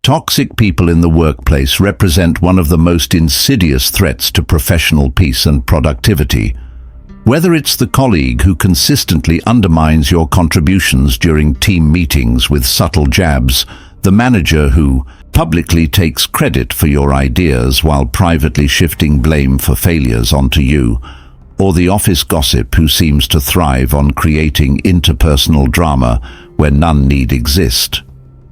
Toxic people in the workplace represent one of the most insidious threats to professional peace and productivity. Whether it's the colleague who consistently undermines your contributions during team meetings with subtle jabs, the manager who publicly takes credit for your ideas while privately shifting blame for failures onto you, or the office gossip who seems to thrive on creating interpersonal drama where none need exist.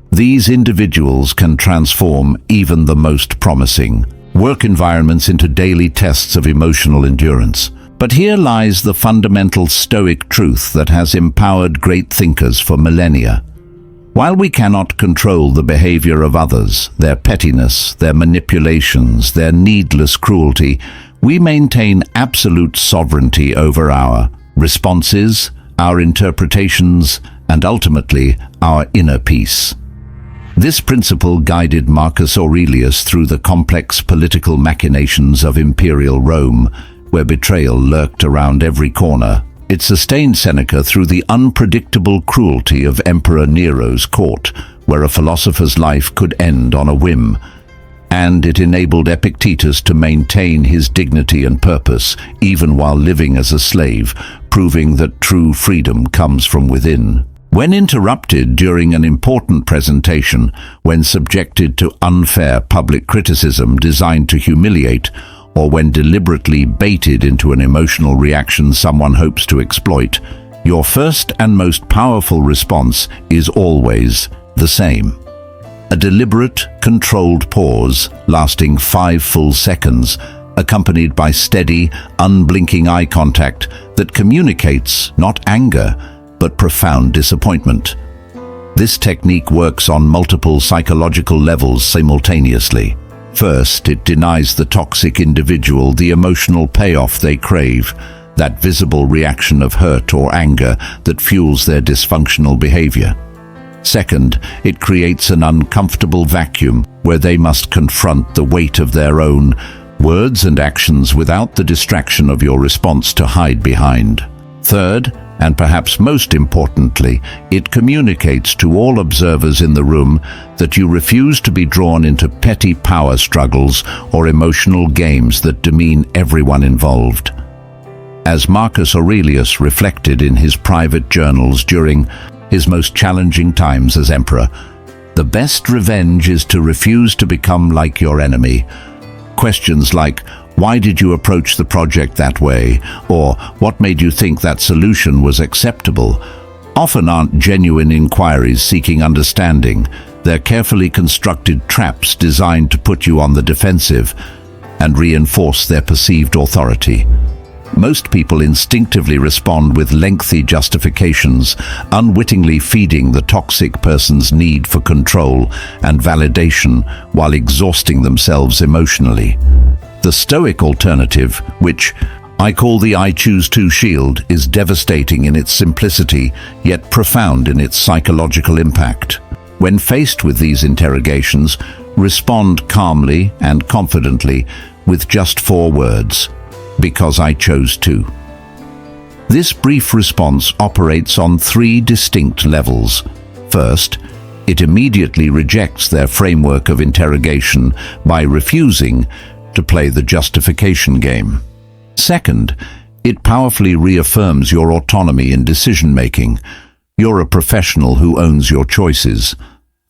These individuals can transform even the most promising work environments into daily tests of emotional endurance. But here lies the fundamental Stoic truth that has empowered great thinkers for millennia. While we cannot control the behavior of others, their pettiness, their manipulations, their needless cruelty, we maintain absolute sovereignty over our responses, our interpretations, and ultimately our inner peace. This principle guided Marcus Aurelius through the complex political machinations of imperial Rome, where betrayal lurked around every corner. It sustained Seneca through the unpredictable cruelty of Emperor Nero's court, where a philosopher's life could end on a whim. And it enabled Epictetus to maintain his dignity and purpose, even while living as a slave, proving that true freedom comes from within. When interrupted during an important presentation, when subjected to unfair public criticism designed to humiliate, or when deliberately baited into an emotional reaction someone hopes to exploit, your first and most powerful response is always the same. A deliberate, controlled pause lasting 5 full seconds, accompanied by steady, unblinking eye contact that communicates not anger, but profound disappointment. This technique works on multiple psychological levels simultaneously. First, it denies the toxic individual the emotional payoff they crave, that visible reaction of hurt or anger that fuels their dysfunctional behavior. Second, it creates an uncomfortable vacuum where they must confront the weight of their own words and actions without the distraction of your response to hide behind. Third, and perhaps most importantly, it communicates to all observers in the room that you refuse to be drawn into petty power struggles or emotional games that demean everyone involved. As Marcus Aurelius reflected in his private journals during his most challenging times as emperor, the best revenge is to refuse to become like your enemy. Questions like, "Why did you approach the project that way?" or "What made you think that solution was acceptable?" often aren't genuine inquiries seeking understanding. They're carefully constructed traps designed to put you on the defensive and reinforce their perceived authority. Most people instinctively respond with lengthy justifications, unwittingly feeding the toxic person's need for control and validation while exhausting themselves emotionally. The Stoic alternative, which I call the I choose to shield, is devastating in its simplicity, yet profound in its psychological impact. When faced with these interrogations, respond calmly and confidently with just 4 words: "Because I chose to." This brief response operates on 3 distinct levels. First, it immediately rejects their framework of interrogation by refusing to play the justification game. Second, it powerfully reaffirms your autonomy in decision-making. You're a professional who owns your choices.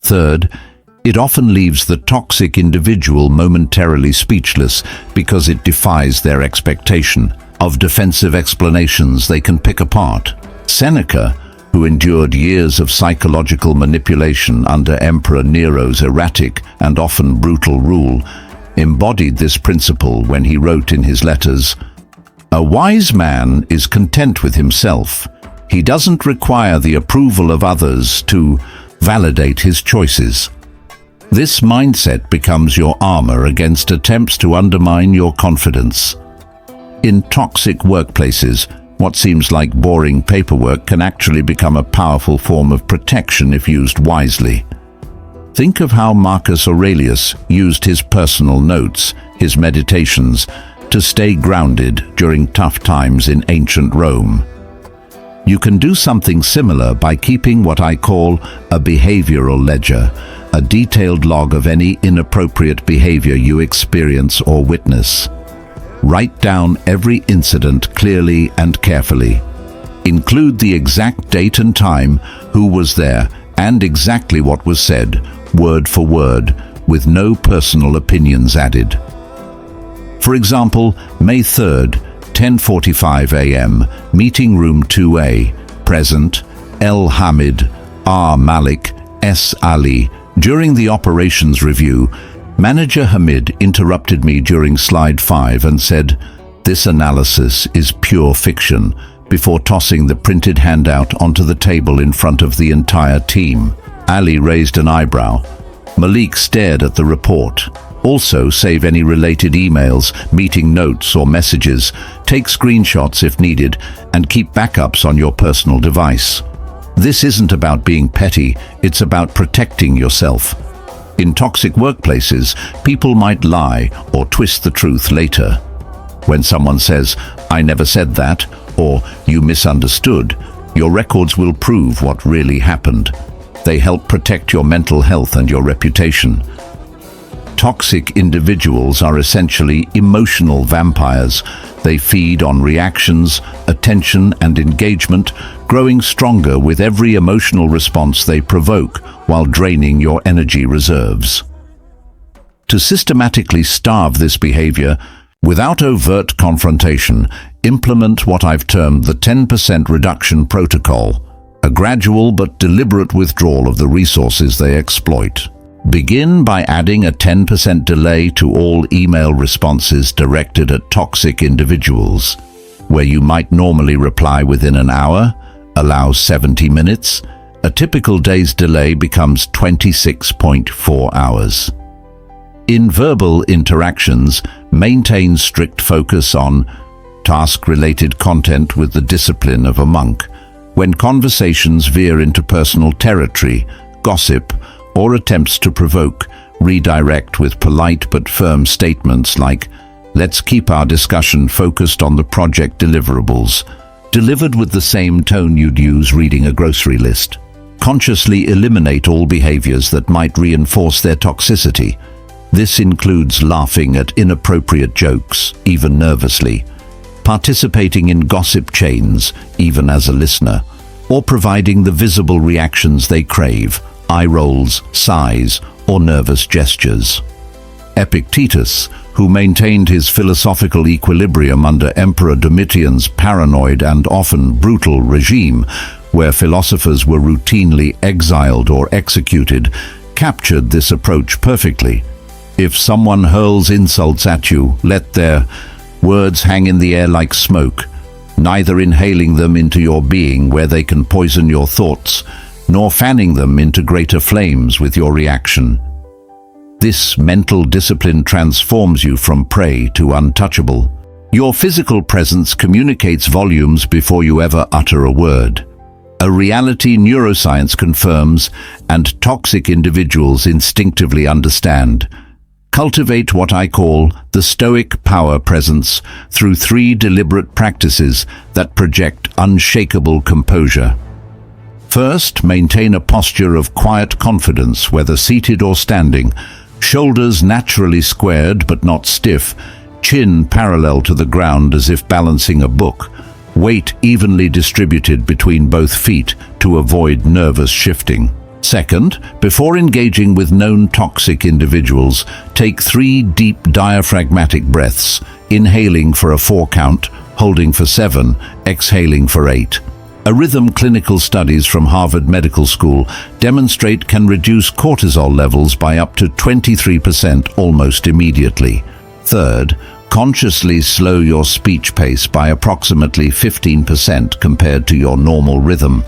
Third, it often leaves the toxic individual momentarily speechless because it defies their expectation of defensive explanations they can pick apart. Seneca, who endured years of psychological manipulation under Emperor Nero's erratic and often brutal rule, embodied this principle when he wrote in his letters, "A wise man is content with himself. He doesn't require the approval of others to validate his choices." This mindset becomes your armor against attempts to undermine your confidence. In toxic workplaces, what seems like boring paperwork can actually become a powerful form of protection if used wisely. Think of how Marcus Aurelius used his personal notes, his meditations, to stay grounded during tough times in ancient Rome. You can do something similar by keeping what I call a behavioral ledger, a detailed log of any inappropriate behavior you experience or witness. Write down every incident clearly and carefully. Include the exact date and time, who was there, and exactly what was said, word for word, with no personal opinions added. For example, May 3rd, 10:45 a.m., meeting room 2A, present, L. Hamid, R. Malik, S. Ali. During the operations review, Manager Hamid interrupted me during slide 5 and said, "This analysis is pure fiction," before tossing the printed handout onto the table in front of the entire team. Ali raised an eyebrow. Malik stared at the report. Also, save any related emails, meeting notes or messages, take screenshots if needed, and keep backups on your personal device. This isn't about being petty, it's about protecting yourself. In toxic workplaces, people might lie or twist the truth later. When someone says, "I never said that," or "you misunderstood," your records will prove what really happened. They help protect your mental health and your reputation. Toxic individuals are essentially emotional vampires. They feed on reactions, attention, and engagement, growing stronger with every emotional response they provoke while draining your energy reserves. To systematically starve this behavior, without overt confrontation, implement what I've termed the 10% reduction protocol, a gradual but deliberate withdrawal of the resources they exploit. Begin by adding a 10% delay to all email responses directed at toxic individuals. Where you might normally reply within an hour, allow 70 minutes. A typical day's delay becomes 26.4 hours. In verbal interactions, maintain strict focus on task-related content with the discipline of a monk. When conversations veer into personal territory, gossip, or attempts to provoke, redirect with polite but firm statements like, "Let's keep our discussion focused on the project deliverables," delivered with the same tone you'd use reading a grocery list. Consciously eliminate all behaviors that might reinforce their toxicity. This includes laughing at inappropriate jokes, even nervously, participating in gossip chains, even as a listener, or providing the visible reactions they crave, eye rolls, sighs, or nervous gestures. Epictetus, who maintained his philosophical equilibrium under Emperor Domitian's paranoid and often brutal regime, where philosophers were routinely exiled or executed, captured this approach perfectly. If someone hurls insults at you, let their words hang in the air like smoke, neither inhaling them into your being where they can poison your thoughts, nor fanning them into greater flames with your reaction. This mental discipline transforms you from prey to untouchable. Your physical presence communicates volumes before you ever utter a word. A reality neuroscience confirms and toxic individuals instinctively understand. Cultivate what I call the Stoic power presence through 3 deliberate practices that project unshakable composure. First, maintain a posture of quiet confidence, whether seated or standing, shoulders naturally squared but not stiff, chin parallel to the ground as if balancing a book, weight evenly distributed between both feet to avoid nervous shifting. Second, before engaging with known toxic individuals, take 3 deep diaphragmatic breaths, inhaling for a 4 count, holding for 7, exhaling for 8. A rhythm clinical studies from Harvard Medical School demonstrate can reduce cortisol levels by up to 23% almost immediately. Third, consciously slow your speech pace by approximately 15% compared to your normal rhythm.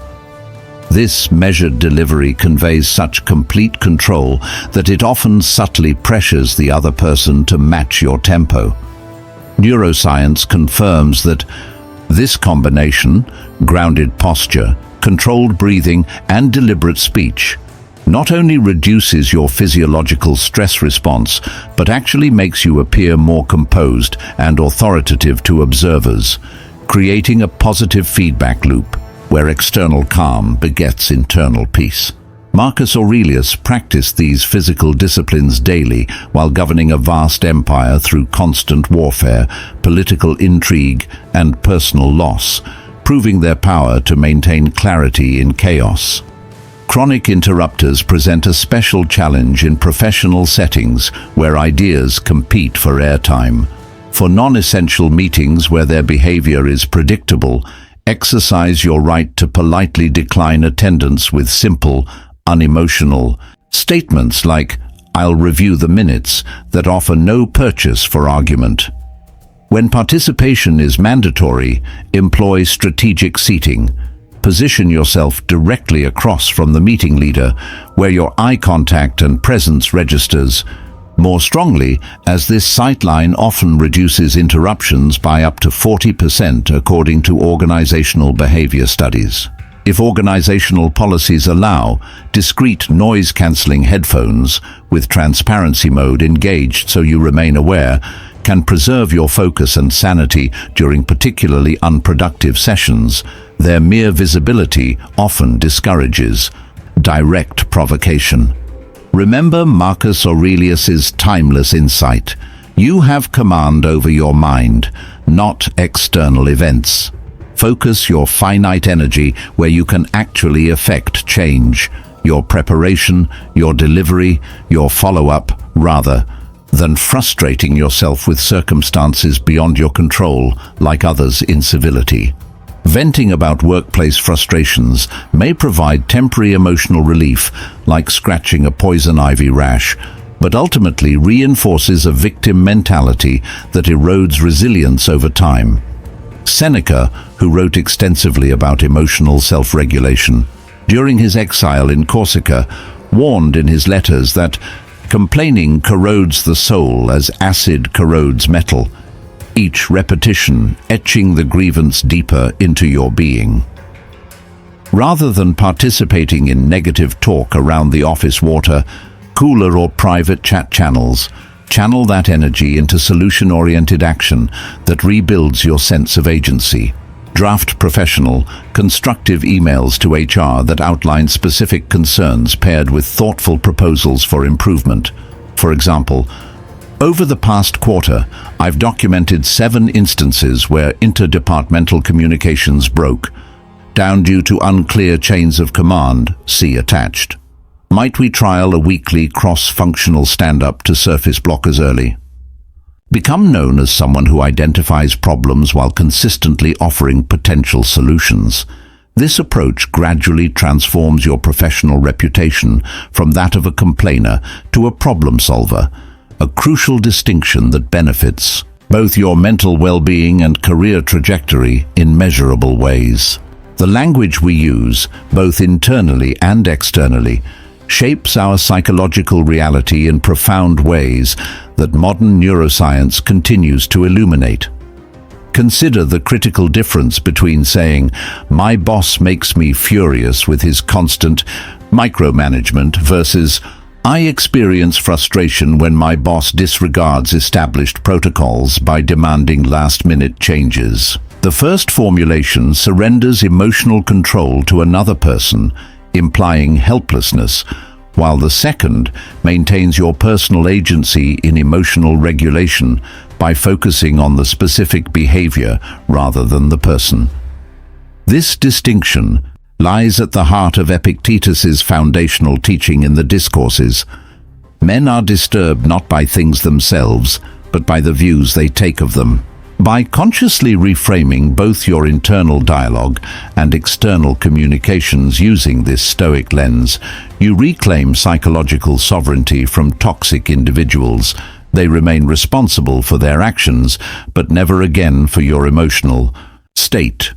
This measured delivery conveys such complete control that it often subtly pressures the other person to match your tempo. Neuroscience confirms that this combination, grounded posture, controlled breathing, and deliberate speech, not only reduces your physiological stress response, but actually makes you appear more composed and authoritative to observers, creating a positive feedback loop where external calm begets internal peace. Marcus Aurelius practiced these physical disciplines daily while governing a vast empire through constant warfare, political intrigue, and personal loss, proving their power to maintain clarity in chaos. Chronic interrupters present a special challenge in professional settings where ideas compete for airtime. For non-essential meetings where their behavior is predictable, exercise your right to politely decline attendance with simple, unemotional statements like, "I'll review the minutes," that offer no purchase for argument. When participation is mandatory, employ strategic seating. Position yourself directly across from the meeting leader, where your eye contact and presence registers more strongly, as this sightline often reduces interruptions by up to 40% according to organizational behavior studies. If organizational policies allow, discrete noise-canceling headphones with transparency mode engaged so you remain aware can preserve your focus and sanity during particularly unproductive sessions. Their mere visibility often discourages direct provocation. Remember Marcus Aurelius's timeless insight. You have command over your mind, not external events. Focus your finite energy where you can actually affect change, your preparation, your delivery, your follow-up, rather than frustrating yourself with circumstances beyond your control, like others' incivility. Venting about workplace frustrations may provide temporary emotional relief, like scratching a poison ivy rash, but ultimately reinforces a victim mentality that erodes resilience over time. Seneca, who wrote extensively about emotional self-regulation, during his exile in Corsica, warned in his letters that complaining corrodes the soul as acid corrodes metal, each repetition etching the grievance deeper into your being. Rather than participating in negative talk around the office water, cooler or private chat channels, channel that energy into solution-oriented action that rebuilds your sense of agency. Draft professional, constructive emails to HR that outline specific concerns paired with thoughtful proposals for improvement. For example, over the past quarter, I've documented 7 instances where interdepartmental communications broke, down due to unclear chains of command, see attached. Might we trial a weekly cross-functional stand-up to surface blockers early? Become known as someone who identifies problems while consistently offering potential solutions. This approach gradually transforms your professional reputation from that of a complainer to a problem solver, a crucial distinction that benefits both your mental well-being and career trajectory in measurable ways. The language we use, both internally and externally, shapes our psychological reality in profound ways that modern neuroscience continues to illuminate. Consider the critical difference between saying, "My boss makes me furious with his constant micromanagement," versus, "I experience frustration when my boss disregards established protocols by demanding last-minute changes." The first formulation surrenders emotional control to another person, implying helplessness, while the second maintains your personal agency in emotional regulation by focusing on the specific behavior rather than the person. This distinction lies at the heart of Epictetus's foundational teaching in the Discourses. Men are disturbed not by things themselves, but by the views they take of them. By consciously reframing both your internal dialogue and external communications using this Stoic lens, you reclaim psychological sovereignty from toxic individuals. They remain responsible for their actions, but never again for your emotional state.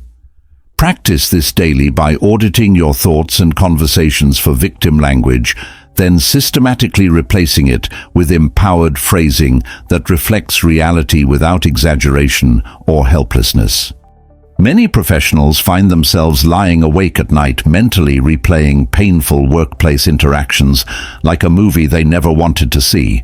Practice this daily by auditing your thoughts and conversations for victim language, then systematically replacing it with empowered phrasing that reflects reality without exaggeration or helplessness. Many professionals find themselves lying awake at night mentally replaying painful workplace interactions like a movie they never wanted to see.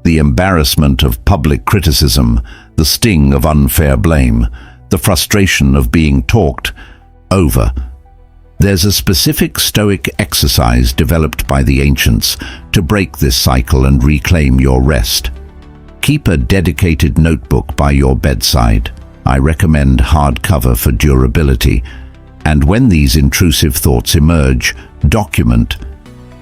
The embarrassment of public criticism, the sting of unfair blame, the frustration of being talked over. There's a specific Stoic exercise developed by the ancients to break this cycle and reclaim your rest. Keep a dedicated notebook by your bedside. I recommend hardcover for durability. And when these intrusive thoughts emerge, document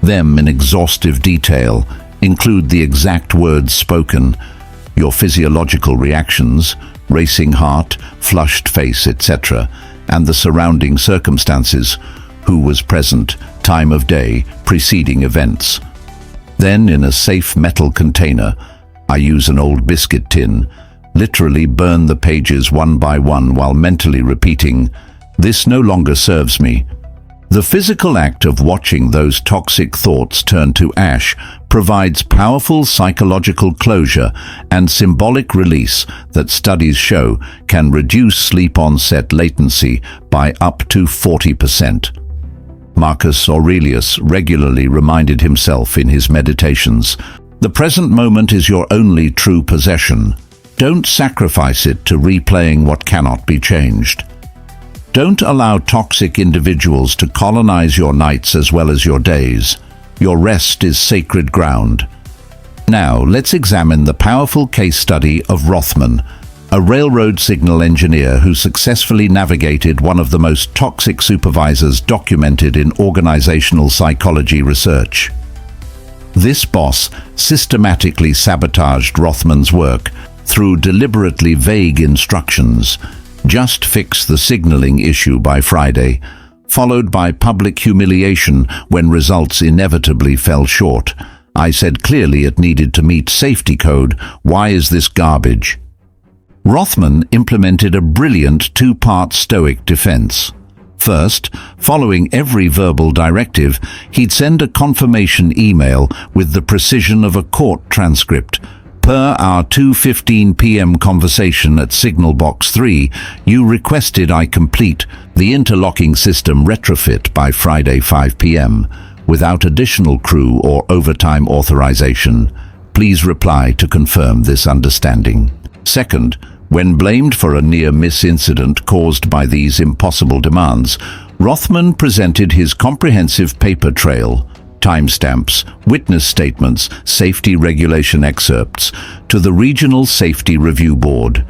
them in exhaustive detail. Include the exact words spoken, your physiological reactions, racing heart, flushed face, etc., and the surrounding circumstances, who was present, time of day, preceding events. Then, in a safe metal container, I use an old biscuit tin, literally burn the pages one by one while mentally repeating, "This no longer serves me." The physical act of watching those toxic thoughts turn to ash provides powerful psychological closure and symbolic release that studies show can reduce sleep onset latency by up to 40%. Marcus Aurelius regularly reminded himself in his meditations, "The present moment is your only true possession. Don't sacrifice it to replaying what cannot be changed." Don't allow toxic individuals to colonize your nights as well as your days. Your rest is sacred ground. Now, let's examine the powerful case study of Rothman, a railroad signal engineer who successfully navigated one of the most toxic supervisors documented in organizational psychology research. This boss systematically sabotaged Rothman's work through deliberately vague instructions. Just fix the signaling issue by Friday, followed by public humiliation when results inevitably fell short. I said clearly it needed to meet safety code. Why is this garbage? Rothman implemented a brilliant two-part Stoic defense. First, following every verbal directive, he'd send a confirmation email with the precision of a court transcript. Per our 2:15 p.m. conversation at Signal Box 3, you requested I complete the interlocking system retrofit by Friday 5 p.m. without additional crew or overtime authorization. Please reply to confirm this understanding. Second, when blamed for a near-miss incident caused by these impossible demands, Rothman presented his comprehensive paper trail, timestamps, witness statements, safety regulation excerpts to the Regional Safety Review Board.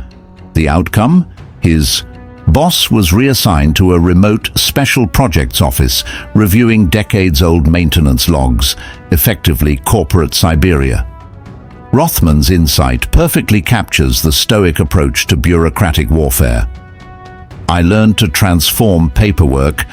The outcome? His boss was reassigned to a remote special projects office reviewing decades-old maintenance logs, effectively corporate Siberia. Rothman's insight perfectly captures the Stoic approach to bureaucratic warfare. I learned to transform paperwork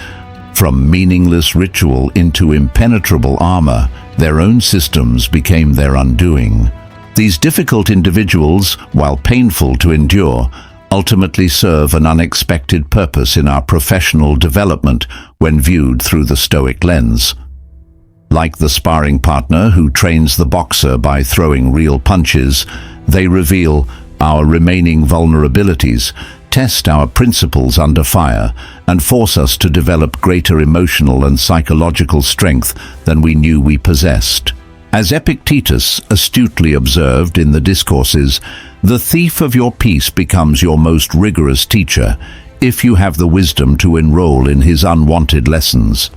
from meaningless ritual into impenetrable armor. Their own systems became their undoing. These difficult individuals, while painful to endure, ultimately serve an unexpected purpose in our professional development when viewed through the Stoic lens. Like the sparring partner who trains the boxer by throwing real punches, they reveal our remaining vulnerabilities, test our principles under fire, and force us to develop greater emotional and psychological strength than we knew we possessed. As Epictetus astutely observed in the Discourses, the thief of your peace becomes your most rigorous teacher, if you have the wisdom to enroll in his unwanted lessons.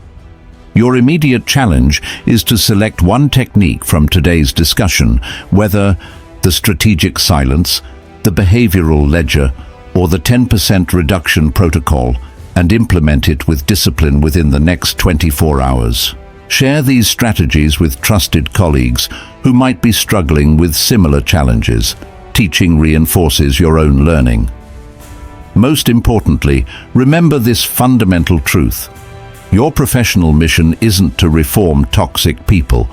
Your immediate challenge is to select one technique from today's discussion, whether the strategic silence, the behavioral ledger, or the 10% reduction protocol, and implement it with discipline within the next 24 hours. Share these strategies with trusted colleagues who might be struggling with similar challenges. Teaching reinforces your own learning. Most importantly, remember this fundamental truth. Your professional mission isn't to reform toxic people,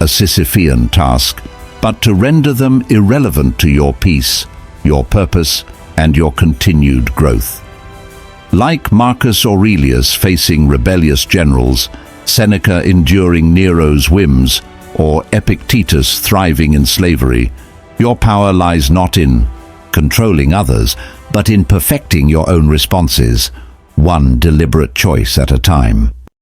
a Sisyphean task, but to render them irrelevant to your peace, your purpose, and your continued growth. Like Marcus Aurelius facing rebellious generals, Seneca enduring Nero's whims, or Epictetus thriving in slavery, your power lies not in controlling others, but in perfecting your own responses, one deliberate choice at a time.